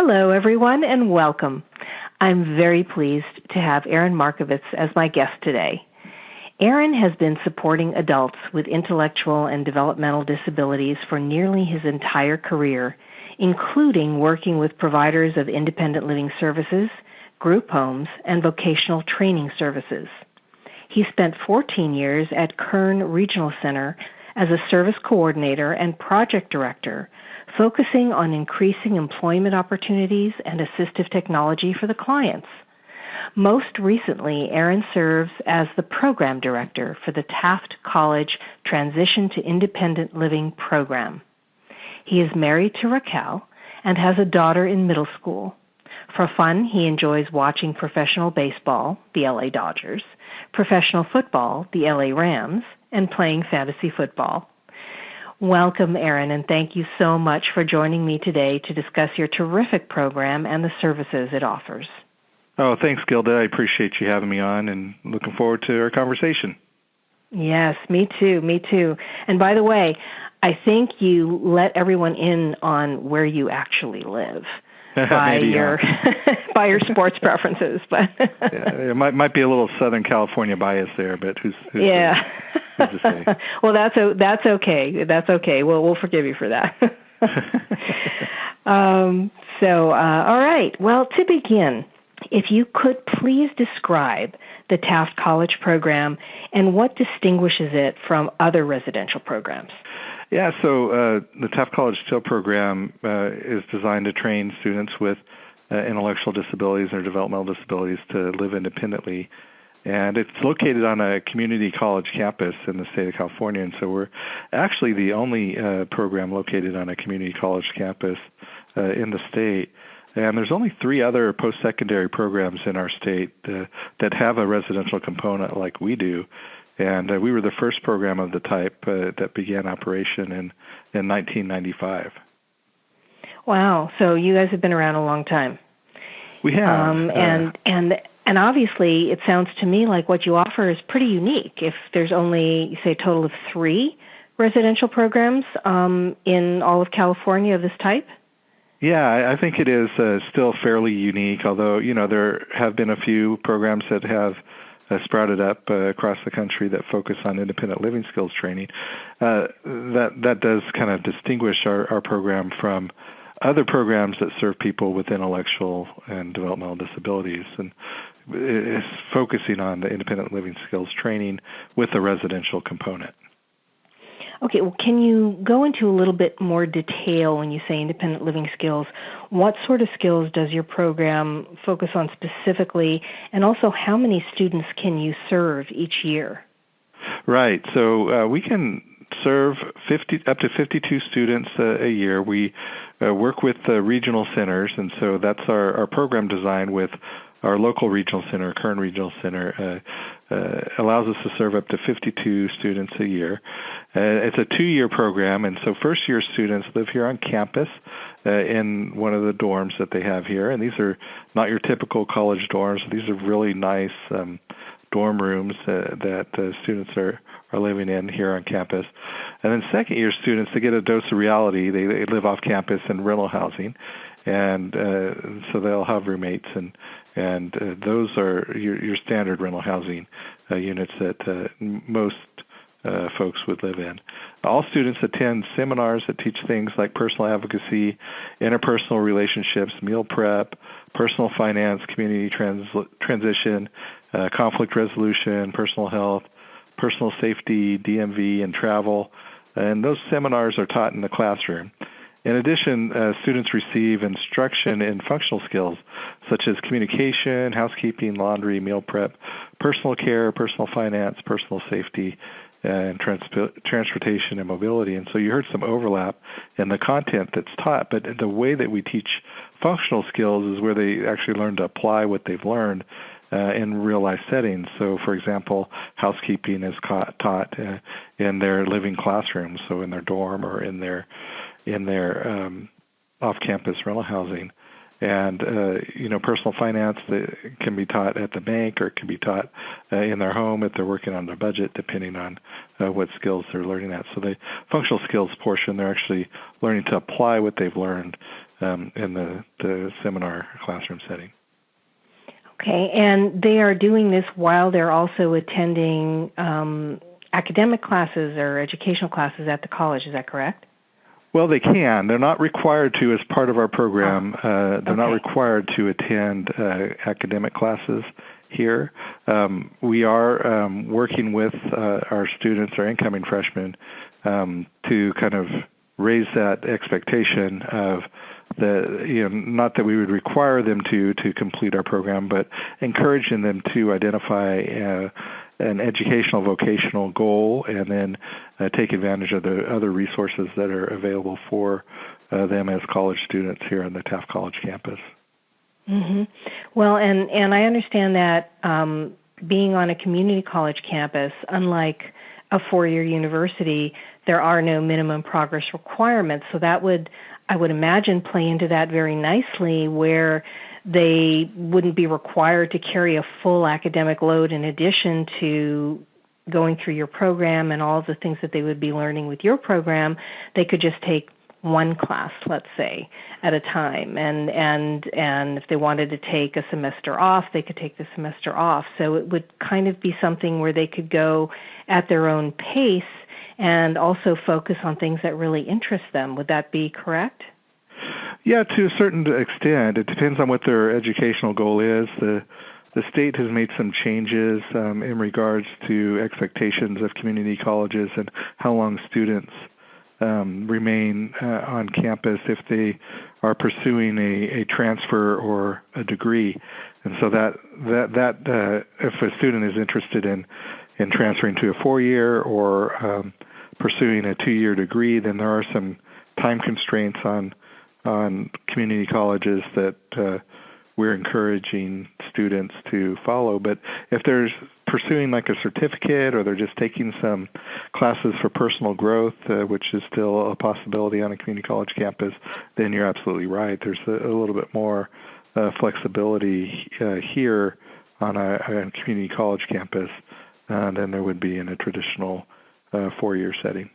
Hello, everyone, and welcome. I'm very pleased to have Aaron Markovits as my guest today. Aaron has been supporting adults with intellectual and developmental disabilities for nearly his entire career, including working with providers of independent living services, group homes, and vocational training services. He spent 14 years at Kern Regional Center as a service coordinator and project director, focusing on increasing employment opportunities and assistive technology for the clients. Most recently, Aaron serves as the program director for the Taft College Transition to Independent Living program. He is married to Raquel and has a daughter in middle school. For fun, he enjoys watching professional baseball, the LA Dodgers, professional football, the LA Rams, and playing fantasy football. Welcome, Aaron, and thank you so much for joining me today to discuss your terrific program and the services it offers. Oh, thanks, Gilda. I appreciate you having me on and looking forward to our conversation. Yes, me too. And by the way, I think you let everyone in on where you actually live by your by your sports preferences. But yeah, it might be a little Southern California bias there, but who's yeah. Who's to say? Well, that's okay. That's okay. We'll forgive you for that. All right. Well, to begin, if you could please describe the Taft College program and what distinguishes it from other residential programs. Yeah, so the Taft College TIL program is designed to train students with intellectual disabilities or developmental disabilities to live independently. And it's located on a community college campus in the state of California. And so we're actually the only program located on a community college campus in the state. And there's only 3 other post-secondary programs in our state that have a residential component like we do. And we were the first program of the type that began operation in 1995. Wow. So you guys have been around a long time. We have. And obviously, it sounds to me like what you offer is pretty unique. If there's only, say, a total of 3 residential programs in all of California of this type? Yeah, I think it is still fairly unique, although, there have been a few programs that have sprouted up across the country that focus on independent living skills training. That does kind of distinguish our program from other programs that serve people with intellectual and developmental disabilities, and is focusing on the independent living skills training with a residential component. Okay, well, can you go into a little bit more detail when you say independent living skills? What sort of skills does your program focus on specifically, and also how many students can you serve each year? Right, so we can serve up to 52 students a year. We work with the regional centers, and so that's our program design with our local regional center, Kern Regional Center, allows us to serve up to 52 students a year. It's a 2-year program, and so first-year students live here on campus in one of the dorms that they have here, and these are not your typical college dorms. These are really nice dorm rooms that students are living in here on campus. And then second-year students, they get a dose of reality. They live off campus in rental housing, and so they'll have roommates, and those are your standard rental housing units that most folks would live in. All students attend seminars that teach things like personal advocacy, interpersonal relationships, meal prep, personal finance, community transition, conflict resolution, personal health, personal safety, DMV, and travel. And those seminars are taught in the classroom. In addition, students receive instruction in functional skills such as communication, housekeeping, laundry, meal prep, personal care, personal finance, personal safety, and transportation and mobility. And so you heard some overlap in the content that's taught, but the way that we teach functional skills is where they actually learn to apply what they've learned in real-life settings. So, for example, housekeeping is taught in their living classrooms, so in their dorm or in their off-campus rental housing. And, personal finance can be taught at the bank, or it can be taught in their home if they're working on their budget, depending on what skills they're learning at. So the functional skills portion, they're actually learning to apply what they've learned in the seminar classroom setting. Okay, and they are doing this while they're also attending academic classes or educational classes at the college. Is that correct? Well, they can. They're not required to as part of our program. They're not required to attend academic classes here. We are working with our students, our incoming freshmen, to kind of raise that expectation of not that we would require them to complete our program, but encouraging them to identify an educational vocational goal and then take advantage of the other resources that are available for them as college students here on the Taft College campus. Mm-hmm. Well, and I understand that being on a community college campus, unlike a four-year university, there are no minimum progress requirements. So that would, I would imagine, play into that very nicely, where they wouldn't be required to carry a full academic load in addition to going through your program and all of the things that they would be learning with your program. They could just take one class, let's say, at a time. And if they wanted to take a semester off, they could take the semester off. So it would kind of be something where they could go at their own pace and also focus on things that really interest them. Would that be correct? Yeah, to a certain extent. It depends on what their educational goal is. The state has made some changes in regards to expectations of community colleges and how long students remain on campus if they are pursuing a transfer or a degree. And so that if a student is interested in transferring to a 4-year or pursuing a 2-year degree, then there are some time constraints on community colleges that we're encouraging students to follow. But if they're pursuing like a certificate or they're just taking some classes for personal growth, which is still a possibility on a community college campus, then you're absolutely right. There's a little bit more flexibility here on a community college campus than there would be in a traditional 4-year setting.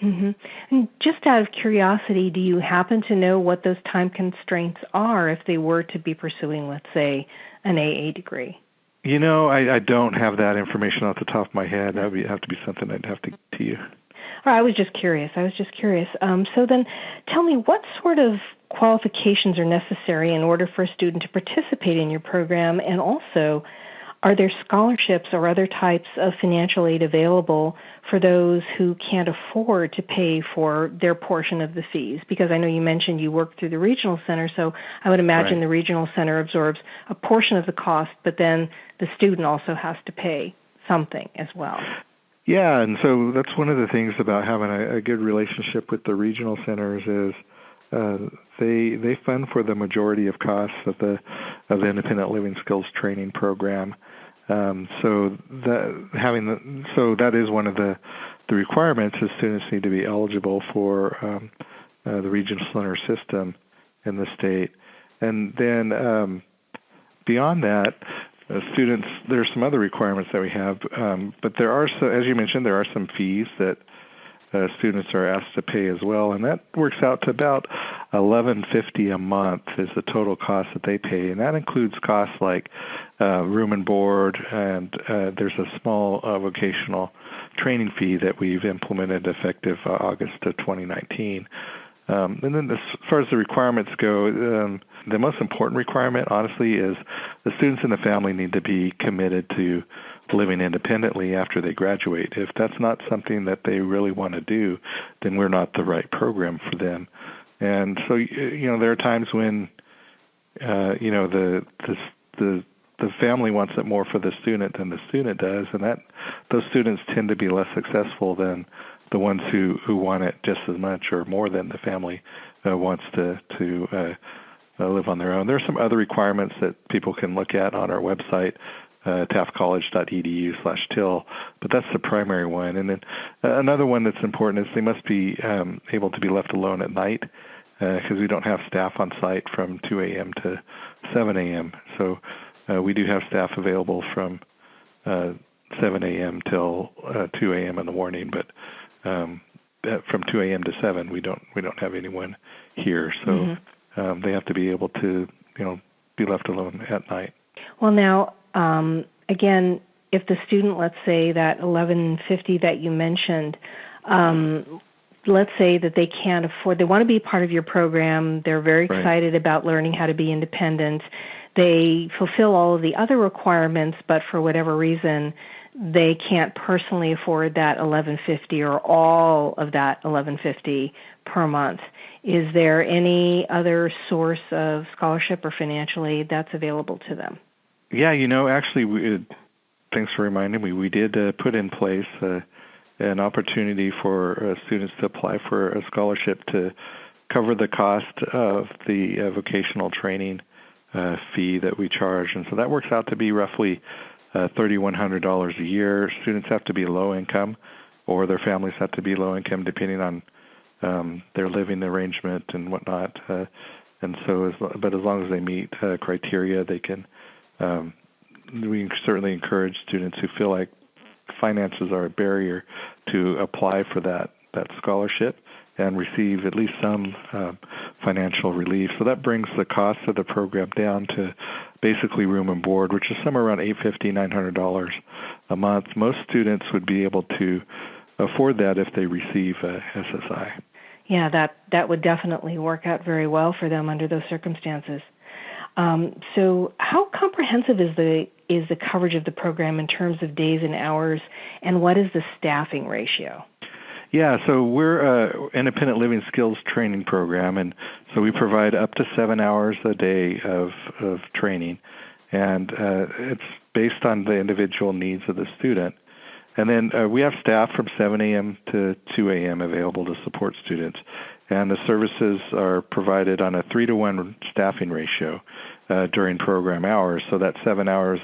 Mm-hmm. And just out of curiosity, do you happen to know what those time constraints are if they were to be pursuing, let's say, an AA degree? You know, I don't have that information off the top of my head. That would have to be something I'd have to get to you. I was just curious. So then tell me, what sort of qualifications are necessary in order for a student to participate in your program? And also, are there scholarships or other types of financial aid available for those who can't afford to pay for their portion of the fees? Because I know you mentioned you work through the regional center, so I would imagine the regional center absorbs a portion of the cost, but then the student also has to pay something as well. Yeah, and so that's one of the things about having a good relationship with the regional centers is they fund for the majority of costs of the independent living skills training program. So that is one of the requirements is students need to be eligible for the regional center system in the state. And then beyond that, students, there's some other requirements that we have, but there are, as you mentioned, there are some fees that students are asked to pay as well, and that works out to about $11.50 a month is the total cost that they pay, and that includes costs like room and board, and there's a small vocational training fee that we've implemented effective August of 2019. And then as far as the requirements go, the most important requirement, honestly, is the students and the family need to be committed to living independently after they graduate. If that's not something that they really want to do, then we're not the right program for them. And so, there are times when, the family wants it more for the student than the student does, and those students tend to be less successful than the ones who want it just as much or more than the family wants to live on their own. There are some other requirements that people can look at on our website, taftcollege.edu/till, but that's the primary one. And then another one that's important is they must be able to be left alone at night because we don't have staff on site from 2 a.m. to 7 a.m. So we do have staff available from 7 a.m. till 2 a.m. in the morning, but from 2 a.m. to 7, we don't have anyone here. So they have to be able to, be left alone at night. Well, now, again, if the student, let's say that 1150 that you mentioned, let's say that they can't afford, they want to be part of your program, they're very excited about learning how to be independent, they fulfill all of the other requirements, but for whatever reason, they can't personally afford that 1150 or all of that 1150 per month. Is there any other source of scholarship or financial aid that's available to them? Yeah, actually, thanks for reminding me. We did put in place an opportunity for students to apply for a scholarship to cover the cost of the vocational training fee that we charge. And so that works out to be roughly $3,100 a year. Students have to be low income, or their families have to be low income, depending on their living arrangement and whatnot. And so, but as long as they meet criteria, they can. We certainly encourage students who feel like finances are a barrier to apply for that scholarship and receive at least some financial relief. So that brings the cost of the program down to basically room and board, which is somewhere around $850, $900 a month. Most students would be able to afford that if they receive SSI. Yeah, that would definitely work out very well for them under those circumstances. So how comprehensive is the coverage of the program in terms of days and hours, and what is the staffing ratio? Yeah, so we're an independent living skills training program, and so we provide up to 7 hours a day of training, and it's based on the individual needs of the student. And then we have staff from 7 a.m. to 2 a.m. available to support students, and the services are provided on a 3-to-1 staffing ratio during program hours. So that 7 hours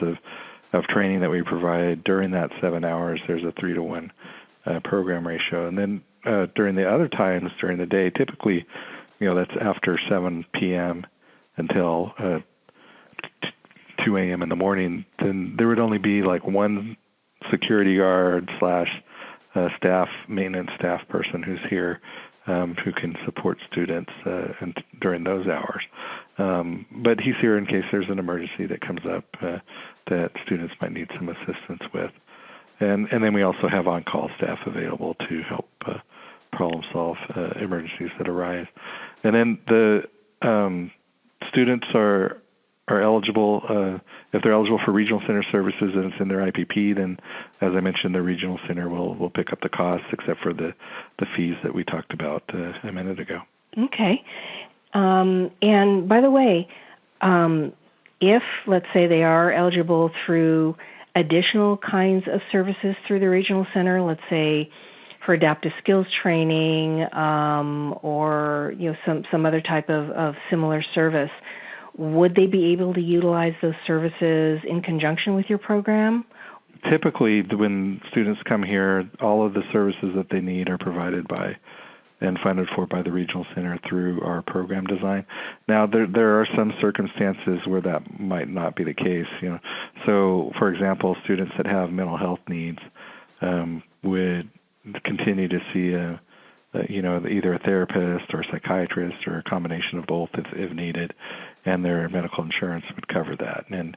of training that we provide, during that 7 hours, there's a 3-to-1 program ratio. And then during the other times during the day, typically, that's after 7 p.m. until 2 a.m. in the morning, then there would only be like one security guard / maintenance staff person who's here who can support students during those hours. But he's here in case there's an emergency that comes up that students might need some assistance with. And then we also have on-call staff available to help problem solve emergencies that arise. And then the students are eligible, if they're eligible for regional center services and it's in their IPP, then as I mentioned, the regional center will pick up the costs except for the fees that we talked about a minute ago. Okay. And by the way, if, let's say, they are eligible through additional kinds of services through the regional center, let's say for adaptive skills training or some other type of similar service, would they be able to utilize those services in conjunction with your program? Typically, when students come here, all of the services that they need are provided by and funded for by the regional center through our program design. Now, there are some circumstances where that might not be the case. So, for example, students that have mental health needs would continue to see either a therapist or a psychiatrist or a combination of both if needed, and their medical insurance would cover that. And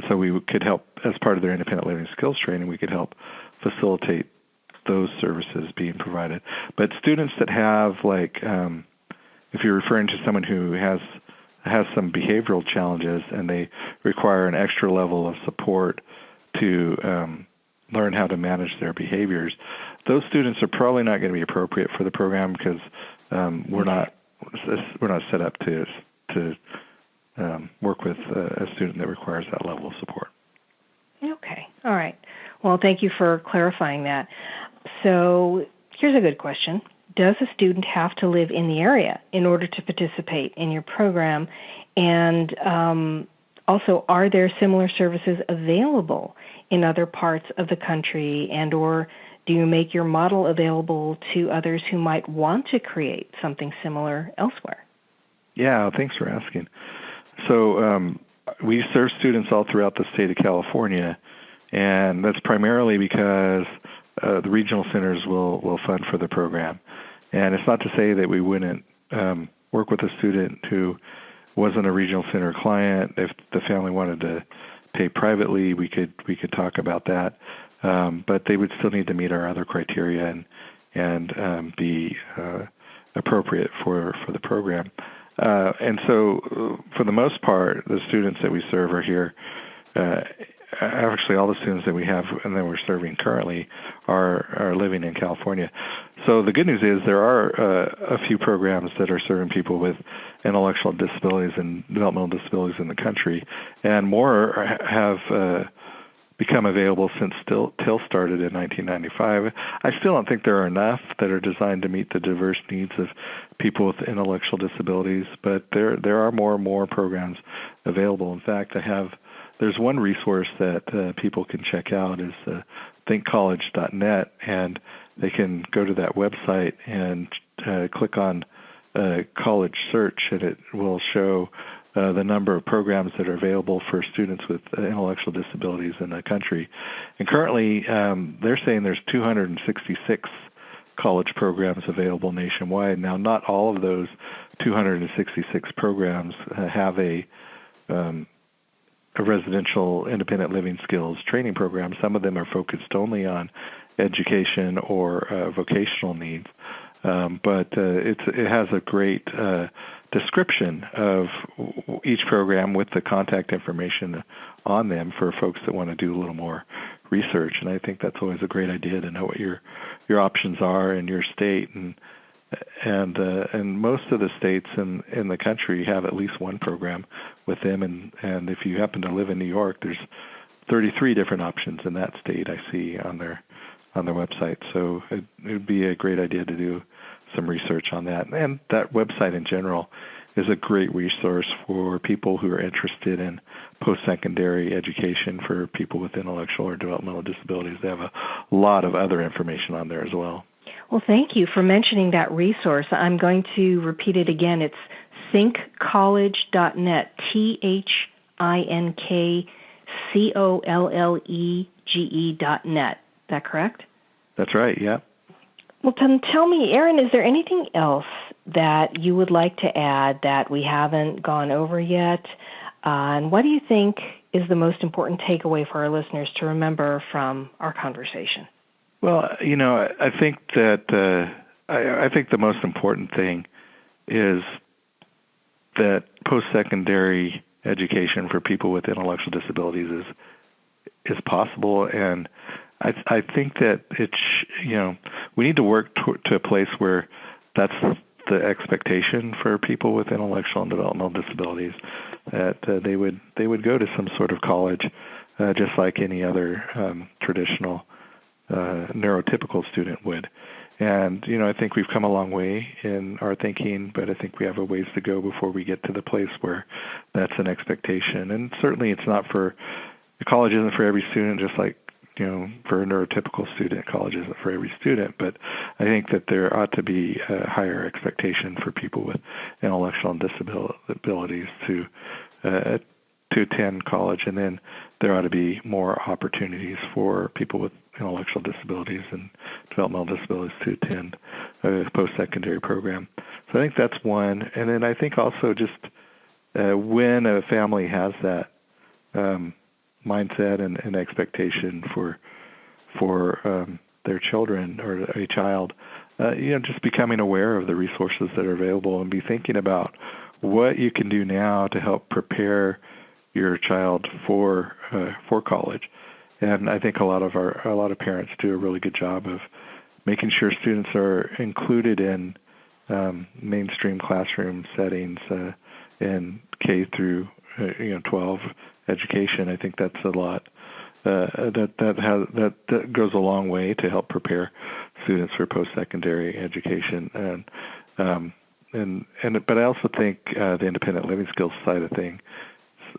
so we could help, as part of their independent living skills training, we could help facilitate those services being provided. But students that have, if you're referring to someone who has some behavioral challenges and they require an extra level of support to learn how to manage their behaviors, those students are probably not going to be appropriate for the program because we're not set up to work with a student that requires that level of support. Okay. All right. Well, thank you for clarifying that. So here's a good question. Does a student have to live in the area in order to participate in your program? And also, are there similar services available in other parts of the country, and or do you make your model available to others who might want to create something similar elsewhere? Yeah, thanks for asking. So we serve students all throughout the state of California, and that's primarily because the regional centers will fund for the program. And it's not to say that we wouldn't work with a student who wasn't a regional center client. If the family wanted to pay privately, we could talk about that, but they would still need to meet our other criteria and be appropriate for the program. And so, for the most part, the students that we serve are here. Actually, all the students that we have and that we're serving currently are living in California. So the good news is there are a few programs that are serving people with intellectual disabilities and developmental disabilities in the country, and more have become available since TIL started in 1995. I still don't think there are enough that are designed to meet the diverse needs of people with intellectual disabilities, but there are more and more programs available. In fact, there's one resource that people can check out is thinkcollege.net, and they can go to that website and click on college search, and it will show the number of programs that are available for students with intellectual disabilities in the country. And currently, they're saying there's 266 college programs available nationwide. Now, not all of those 266 programs have a residential independent living skills training program. Some of them are focused only on education or vocational needs. But it has a great description of each program with the contact information on them for folks that want to do a little more research. And I think that's always a great idea to know what your options are in your state. And most of the states in the country have at least one program with them. And if you happen to live in New York, there's 33 different options in that state I see on their website. So it would be a great idea to do some research on that. And that website in general is a great resource for people who are interested in post-secondary education for people with intellectual or developmental disabilities. They have a lot of other information on there as well. Well, thank you for mentioning that resource. I'm going to repeat it again. It's thinkcollege.net, thinkcollege.net. Is that correct? That's right, yeah. Well, tell me, Aaron, is there anything else that you would like to add that we haven't gone over yet? And what do you think is the most important takeaway for our listeners to remember from our conversation? Well, I think that I think the most important thing is that post-secondary education for people with intellectual disabilities is possible, and I think that we need to work to a place where that's the expectation for people with intellectual and developmental disabilities, that they would go to some sort of college, just like any other traditional neurotypical student would. And, I think we've come a long way in our thinking, but I think we have a ways to go before we get to the place where that's an expectation. And certainly college isn't for every student, just like, for a neurotypical student, college isn't for every student. But I think that there ought to be a higher expectation for people with intellectual and disabilities to attend college, and then there ought to be more opportunities for people with intellectual disabilities and developmental disabilities to attend a post-secondary program. So I think that's one. And then I think also just when a family has that mindset and expectation for their children or a child, just becoming aware of the resources that are available and be thinking about what you can do now to help prepare your child for college. And I think a lot of parents do a really good job of making sure students are included in mainstream classroom settings in K through 12 education. I think that's a lot that goes a long way to help prepare students for post-secondary education. But I also think the independent living skills side of things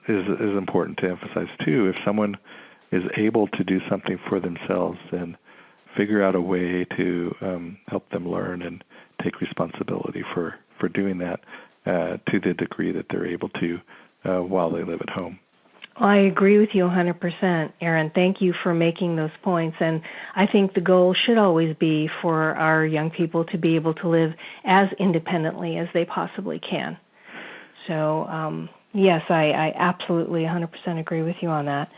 is important to emphasize too. If someone is able to do something for themselves, then figure out a way to help them learn and take responsibility for doing that to the degree that they're able to while they live at home. I agree with you 100%, Aaron. Thank you for making those points. And I think the goal should always be for our young people to be able to live as independently as they possibly can. So, yes, I absolutely 100% agree with you on that.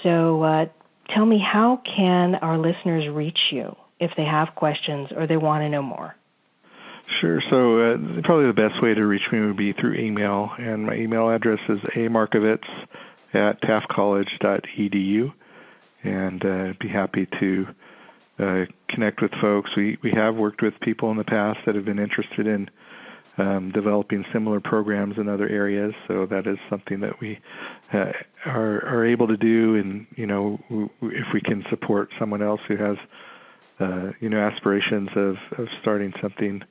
So tell me, how can our listeners reach you if they have questions or they want to know more? Sure. So probably the best way to reach me would be through email. And my email address is amarkovits@taftcollege.edu. And I'd be happy to connect with folks. We have worked with people in the past that have been interested in developing similar programs in other areas. So that is something that we are able to do. And, if we can support someone else who has, aspirations of starting something,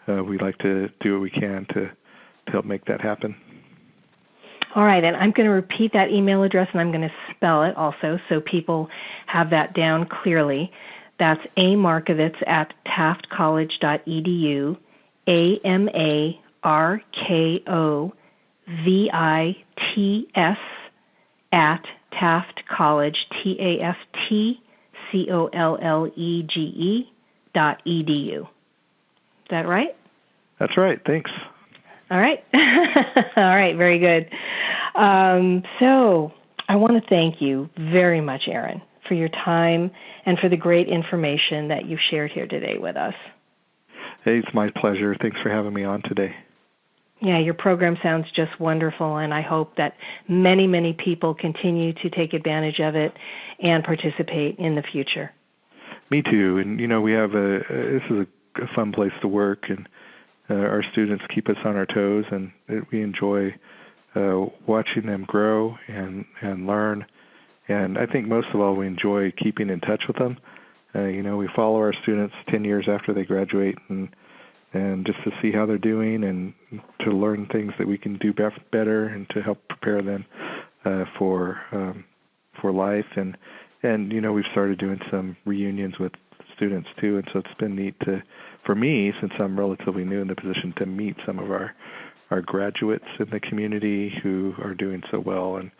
we'd like to do what we can to help make that happen. All right, and I'm going to repeat that email address, and I'm going to spell it also so people have that down clearly. That's amarkovits@taftcollege.edu, AMARKOVITS at Taft College, TAFTCOLLEGE.edu. Is that right? That's right. Thanks. All right. All right. Very good. So I want to thank you very much, Aaron, for your time and for the great information that you've shared here today with us. Hey, it's my pleasure. Thanks for having me on today. Yeah, your program sounds just wonderful, and I hope that many, many people continue to take advantage of it and participate in the future. Me too. And, we have this is a fun place to work, and our students keep us on our toes, and we enjoy watching them grow and learn. And I think most of all, we enjoy keeping in touch with them. We follow our students 10 years after they graduate, and just to see how they're doing and to learn things that we can do better and to help prepare them for life. And we've started doing some reunions with students too, and so it's been neat for me, since I'm relatively new in the position, to meet some of our graduates in the community who are doing so well, and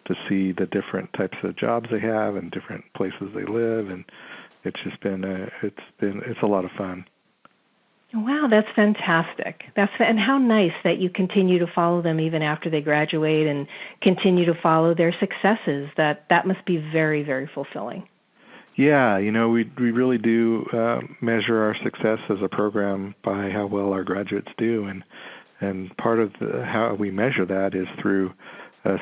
to see the different types of jobs they have and different places they live, and it's just been it's a lot of fun. Wow, that's fantastic. And how nice that you continue to follow them even after they graduate and continue to follow their successes. That must be very, very fulfilling. Yeah, we really do measure our success as a program by how well our graduates do, and part of how we measure that is through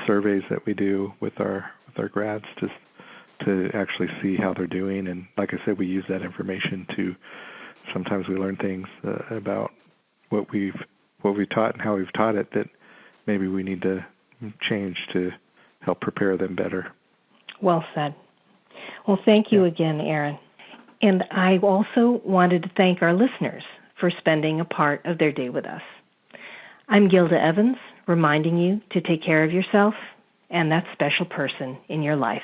surveys that we do with our grads to actually see how they're doing. And like I said, we use that information to sometimes we learn things about what we've taught and how we've taught it that maybe we need to change to help prepare them better. Well said. Well, thank you again, Aaron. And I also wanted to thank our listeners for spending a part of their day with us. I'm Gilda Evans, reminding you to take care of yourself and that special person in your life.